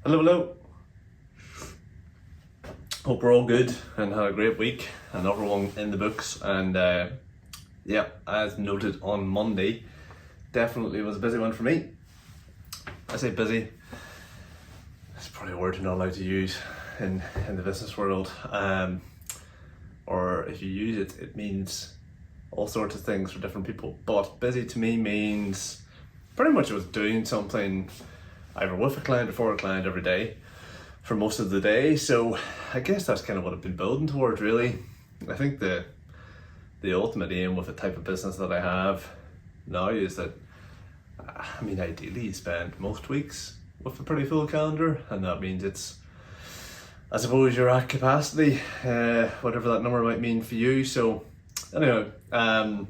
Hello, hello. Hope we're all good and had a great week. Another one in the books, and yeah, as noted on Monday, definitely was a busy one for me. I say busy, it's probably a word you're not allowed to use in the business world, or if you use it, it means all sorts of things for different people. But busy to me means pretty much I was doing something either with a client or for a client every day for most of the day. So I guess that's kind of what I've been building towards, really. I think the ultimate aim with the type of business that I have now is that, ideally you spend most weeks with a pretty full calendar, and that means it's, I suppose, you're at capacity, whatever that number might mean for you. So anyway, yeah,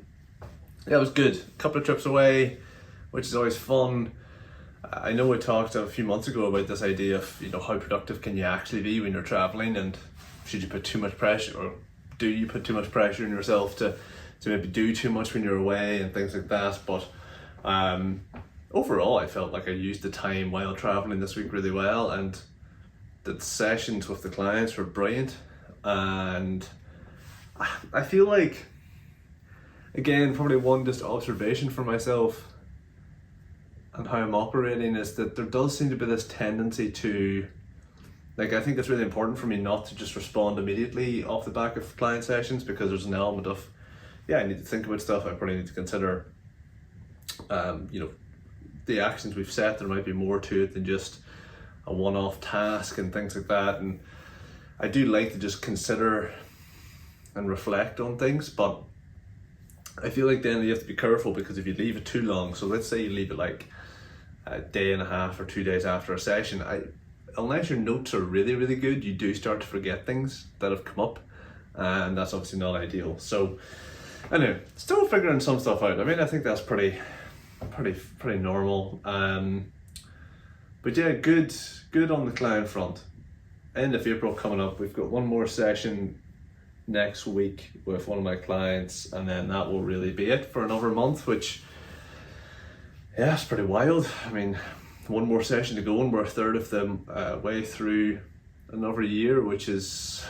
it was good. A couple of trips away, which is always fun. I know we talked a few months ago about this idea of, how productive can you actually be when you're traveling, and should you put too much pressure, or do you put too much pressure on yourself to maybe do too much when you're away and things like that. But overall I felt like I used the time while traveling this week really well, and the sessions with the clients were brilliant. And I feel like, again, probably one just observation for myself and how I'm operating is that there does seem to be this tendency to, I think it's really important for me not to just respond immediately off the back of client sessions, because there's an element of, I need to think about stuff. I probably need to consider, the actions we've set. There might be more to it than just a one-off task and things like that. And I do like to just consider and reflect on things, but I feel like then you have to be careful, because if you leave it too long, so let's say you leave it like a day and a half or 2 days after a session, unless your notes are really, really good, you do start to forget things that have come up, and that's obviously not ideal. So anyway, still figuring some stuff out. I think that's pretty normal. But yeah, good on the client front. End of April coming up. We've got one more session next week with one of my clients, and then that will really be it for another month, which, yeah, it's pretty wild. One more session to go, and we're a third of the way through another year, which is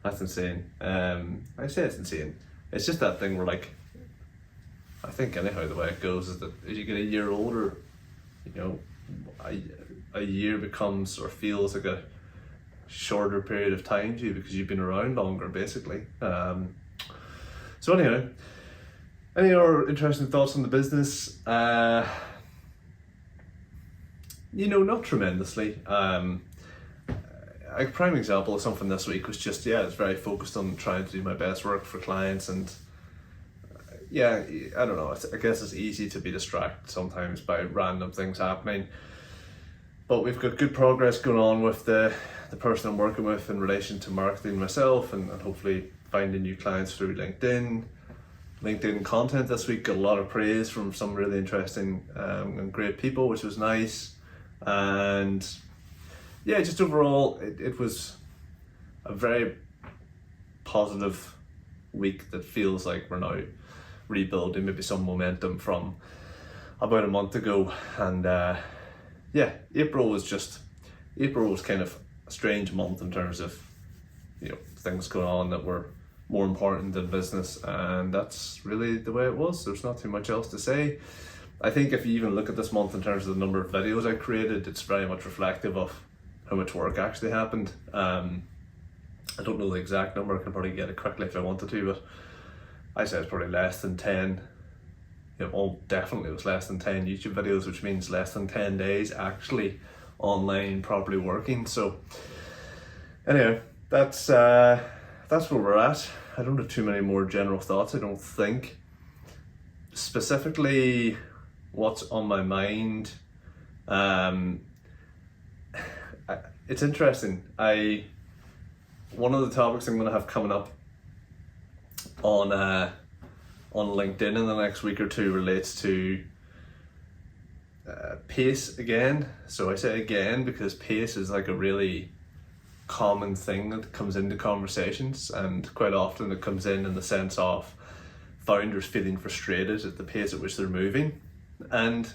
that's insane. I say it's insane. It's just that thing where, I think anyhow the way it goes is that as you get a year older, a year becomes or feels like a shorter period of time to you because you've been around longer, basically. So anyhow, any other interesting thoughts on the business? Not tremendously. A prime example of something this week was just, it's very focused on trying to do my best work for clients, and I don't know, I guess it's easy to be distracted sometimes by random things happening. But we've got good progress going on with the person I'm working with in relation to marketing myself, and hopefully finding new clients through LinkedIn. LinkedIn content this week got a lot of praise from some really interesting and great people, which was nice. And just overall, it was a very positive week that feels like we're now rebuilding maybe some momentum from about a month ago. And April was kind of a strange month in terms of things going on that were more important than business, and that's really the way it was. There's not too much else to say. I think if you even look at this month in terms of the number of videos I created, it's very much reflective of how much work actually happened. I don't know the exact number. I can probably get it quickly if I wanted to, but I say it's probably less than 10. Definitely it was less than 10 YouTube videos, which means less than 10 days actually online properly working. So anyway, that's where we're at. I don't have too many more general thoughts, I don't think. Specifically, what's on my mind, it's interesting. One of the topics I'm going to have coming up on LinkedIn in the next week or two relates to pace again. So I say again because pace is like a really common thing that comes into conversations, and quite often it comes in the sense of founders feeling frustrated at the pace at which they're moving. And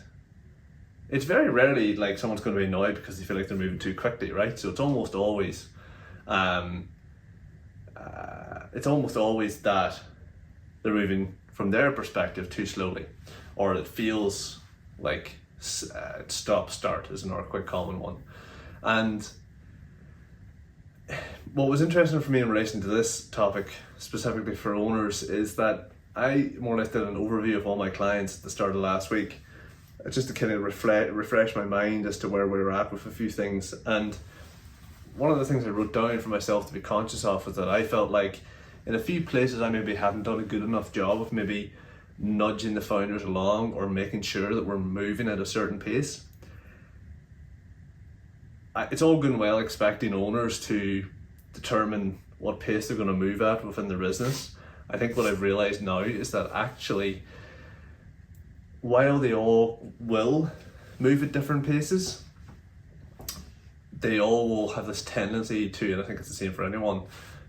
it's very rarely like someone's going to be annoyed because they feel like they're moving too quickly, right? So it's almost always that they're moving from their perspective too slowly, or it feels like stop start is another quite common one. And what was interesting for me in relation to this topic specifically for owners is that I more or less did an overview of all my clients at the start of last week, just to kind of refresh my mind as to where we were at with a few things. And one of the things I wrote down for myself to be conscious of was that I felt like in a few places I maybe hadn't done a good enough job of maybe nudging the founders along or making sure that we're moving at a certain pace. It's all good and well expecting owners to determine what pace they're going to move at within their business. I think what I've realized now is that actually, while they all will move at different paces, they all will have this tendency to, and I think it's the same for anyone,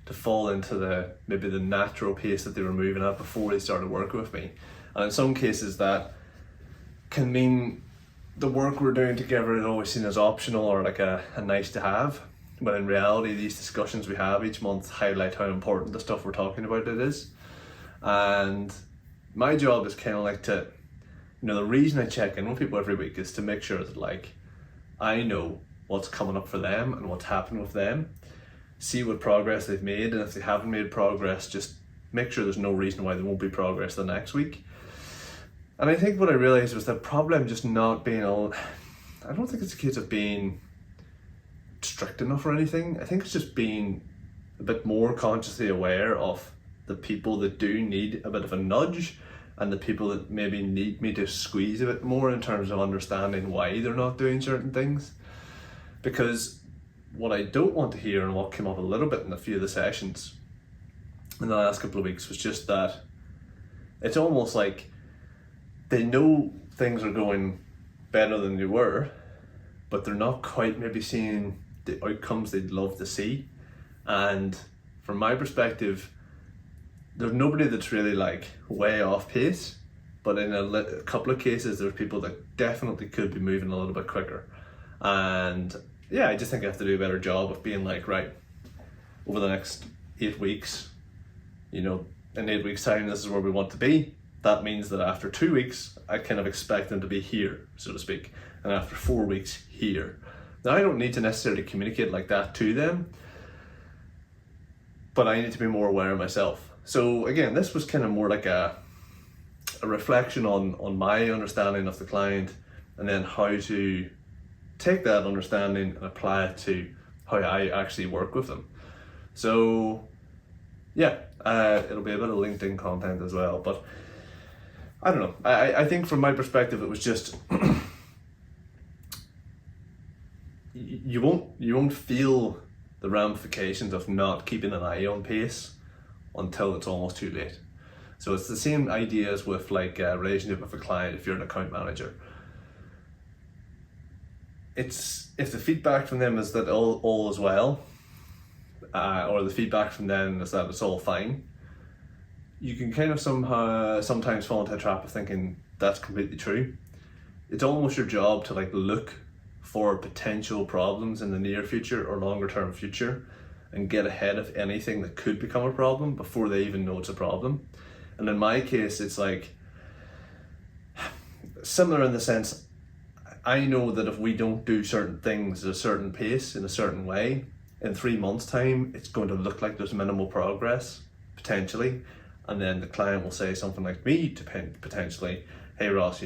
to fall into maybe the natural pace that they were moving at before they started working with me. And in some cases that can mean the work we're doing together is always seen as optional or like a nice to have, when in reality these discussions we have each month highlight how important the stuff we're talking about it is. And my job is kind of like to, the reason I check in with people every week is to make sure that like I know what's coming up for them and what's happening with them, see what progress they've made, and if they haven't made progress, just make sure there's no reason why there won't be progress the next week. And I think what I realized was that probably I'm just not being I don't think it's a case of being strict enough or anything. I think it's just being a bit more consciously aware of the people that do need a bit of a nudge and the people that maybe need me to squeeze a bit more in terms of understanding why they're not doing certain things. Because what I don't want to hear, and what came up a little bit in a few of the sessions in the last couple of weeks, was just that it's almost like they know things are going better than they were, but they're not quite maybe seeing the outcomes they'd love to see. And from my perspective, there's nobody that's really like way off pace, but in a couple of cases there's people that definitely could be moving a little bit quicker. And yeah, I just think I have to do a better job of being like, right, over the next 8 weeks, in 8 weeks time this is where we want to be. That means that after 2 weeks I kind of expect them to be here, so to speak, and after 4 weeks here. Now I don't need to necessarily communicate like that to them, but I need to be more aware of myself. So again, this was kind of more like a reflection on my understanding of the client, and then how to take that understanding and apply it to how I actually work with them. So yeah, it'll be a bit of LinkedIn content as well, but I don't know. I think from my perspective it was just you won't feel the ramifications of not keeping an eye on pace until it's almost too late. So it's the same idea as with like a relationship with a client. If you're an account manager, it's if the feedback from them is that all is well, or the feedback from them is that it's all fine, you can kind of sometimes fall into a trap of thinking that's completely true. It's almost your job to like look for potential problems in the near future or longer term future and get ahead of anything that could become a problem before they even know it's a problem. And in my case, it's like similar in the sense, I know that if we don't do certain things at a certain pace in a certain way, in 3 months time, it's going to look like there's minimal progress, potentially. And then the client will say something like me to potentially, hey Ross,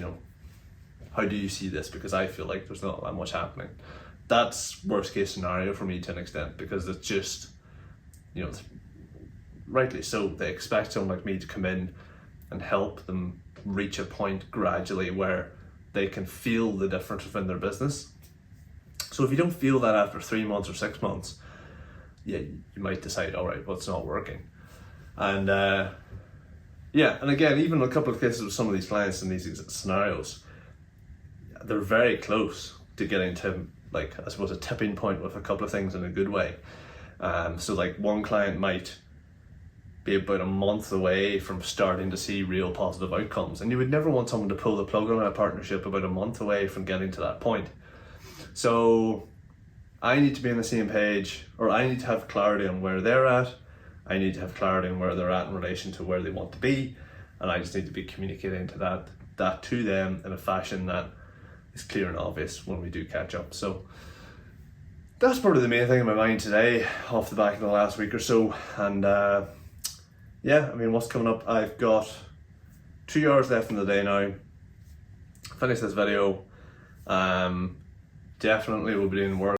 how do you see this? Because I feel like there's not that much happening. That's worst case scenario for me to an extent, because it's just, rightly so, they expect someone like me to come in and help them reach a point gradually where they can feel the difference within their business. So if you don't feel that after 3 months or 6 months, yeah, you might decide, all right, well, it's not working. And yeah, and again, even a couple of cases with some of these clients in these scenarios, they're very close to getting to, like, I suppose, a tipping point with a couple of things in a good way. So like one client might be about a month away from starting to see real positive outcomes. And you would never want someone to pull the plug on a partnership about a month away from getting to that point. So I need to be on the same page, or I need to have clarity on where they're at. I need to have clarity on where they're at in relation to where they want to be. And I just need to be communicating to that to them in a fashion that is clear and obvious when we do catch up. So that's probably the main thing in my mind today, off the back of the last week or so. And yeah, I mean, what's coming up? I've got 2 hours left in the day now. Finish this video. Definitely will be doing work